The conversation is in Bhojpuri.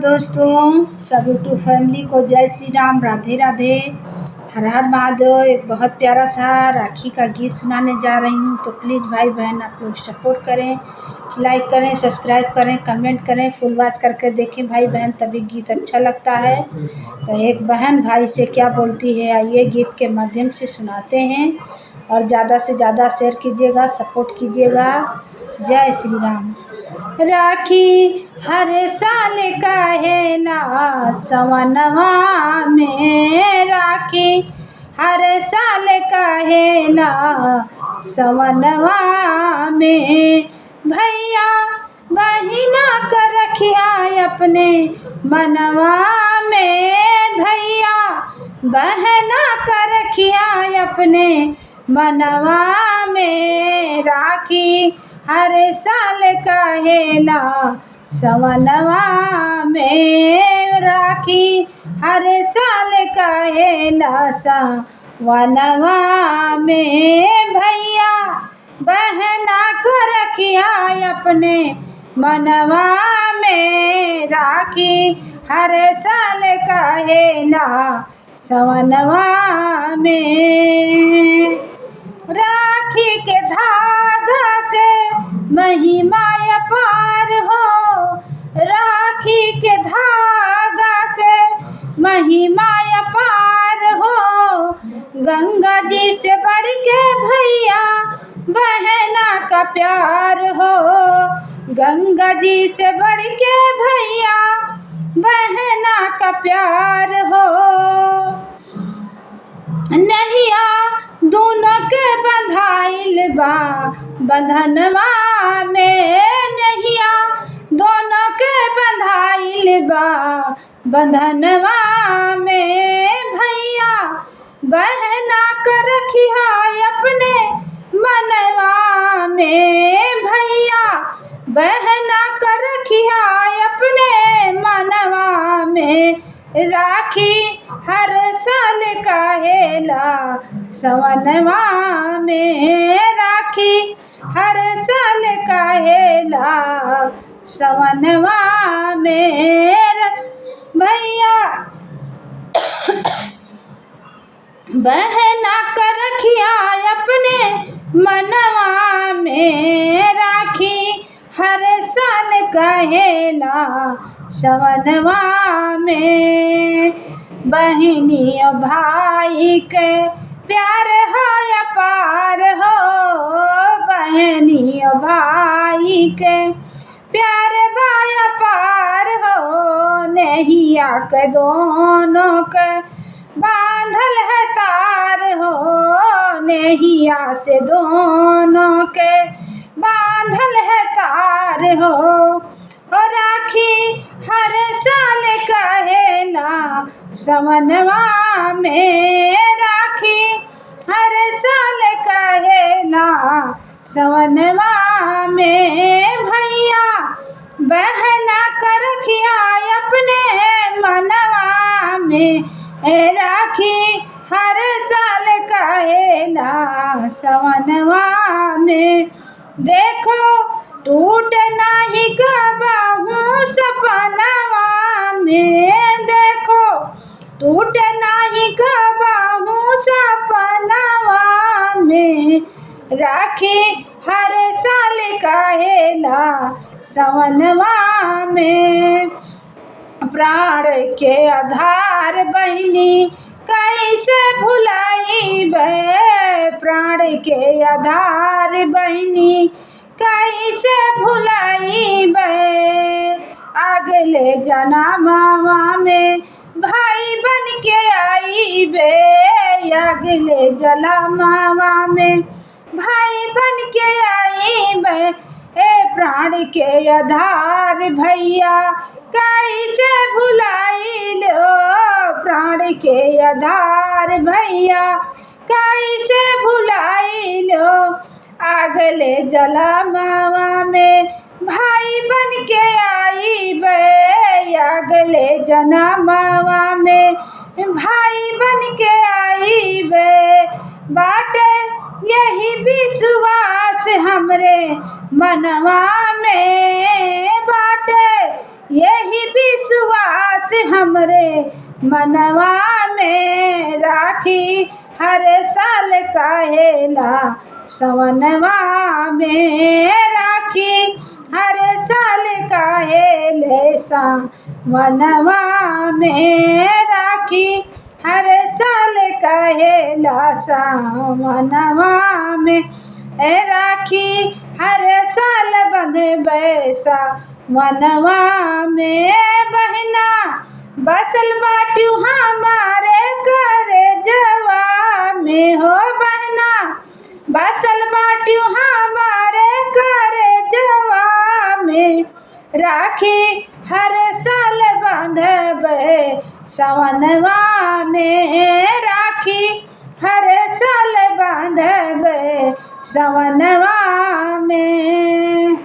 दोस्तों, सब यूट्यूब फैमिली को जय श्री राम, राधे राधे, हर हर महादेव। एक बहुत प्यारा सा राखी का गीत सुनाने जा रही हूँ, तो प्लीज़ भाई बहन आप लोग सपोर्ट करें, लाइक करें, सब्सक्राइब करें, कमेंट करें, फुल वॉच करके देखें भाई बहन, तभी गीत अच्छा लगता है। तो एक बहन भाई से क्या बोलती है, आइए गीत के माध्यम से सुनाते हैं। और ज़्यादा से ज़्यादा शेयर कीजिएगा, सपोर्ट कीजिएगा। जय श्री राम। राखी हर साल का है ना सवनवा में, राखी हर साल का है ना सवनवा में। भैया बहिना कर रखिया अपने मनवा में, भैया बहना कर रखिया अपने मनवा में। राखी हर साल का है ना सवनवा में, राखी हर साल का है ना सवनवा में। भैया बहना को रखिया अपने मनवा में, राखी हर साल का है ना सवनवा में। राखी के धागा के महिमा अपार हो, राखी के धागा के महिमा अपार हो। गंगा जी से बढ़ के भैया बहना का प्यार हो, गंगा जी से बढ़ के भैया बहना का प्यार हो। नैया दोनों के बंधाइल बा बंधनवा में, नैया दोनों के बंधाइल बा बंधनवा में। भैया बहना कर रखिया अपने मनवा में, भैया बहना कर रखिया अपने मनवा में। राखी हर साल का है ना सवनवा में, राखी हर साल का है ना सवनवा में। भैया बहना कर रखिया अपने मनवा में, राखी हर साल का है ना सवनवा में। बहनी और भाई के प्यार है अपार हो, बहनी और भाई के प्यार बाय अपार हो। नैया के दोनों के बांधल है तार हो, नैया से दोनों के बांधल है तार हो। और राखी हर साल का है ना सवनवा में, राखी हर साल का है ना सवनवा में। भैया बहना कर रखिया अपने मनवा में, राखी हर साल का है ना सवनवा में। देखो टूट नाही गवाहू सपनवा में, देखो टूट नाही गवाहू सपनवा में। राखी हर साल का है ना सवनवा में। प्राण के आधार बहिनी कैसे भुलाई बे, प्राण के आधार बहिनी कैसे भुलाई बे। अगले जन्मवा में भाई बन के आई बे, अगले जन्मवा में भाई बन के आई बे। ए प्राण के आधार भैया कैसे भुलाई लो, प्राण के आधार भैया कैसे भुलाई लो। अगले जन्मवा में भाई बन के आई बे, अगले जन्मवा में भाई बन के आई बे। बाटे यही विश्वास हमरे मनवा में, बाटे यही विश्वास हमरे मनवा में राखी हर साल काहेला सवनवा में राखी हर साल काहेले सावनवा में राखी हर साल काहेला सावनवा में राखी हर साल बंधबे सावनवा में बहना बसल बाटू हमारे करे जवा में हो बहना बसल बाटू हमारे करे जवा में राखी हर साल बंधबे सवनवा में राखी हर साल बंधबे सवनवा में।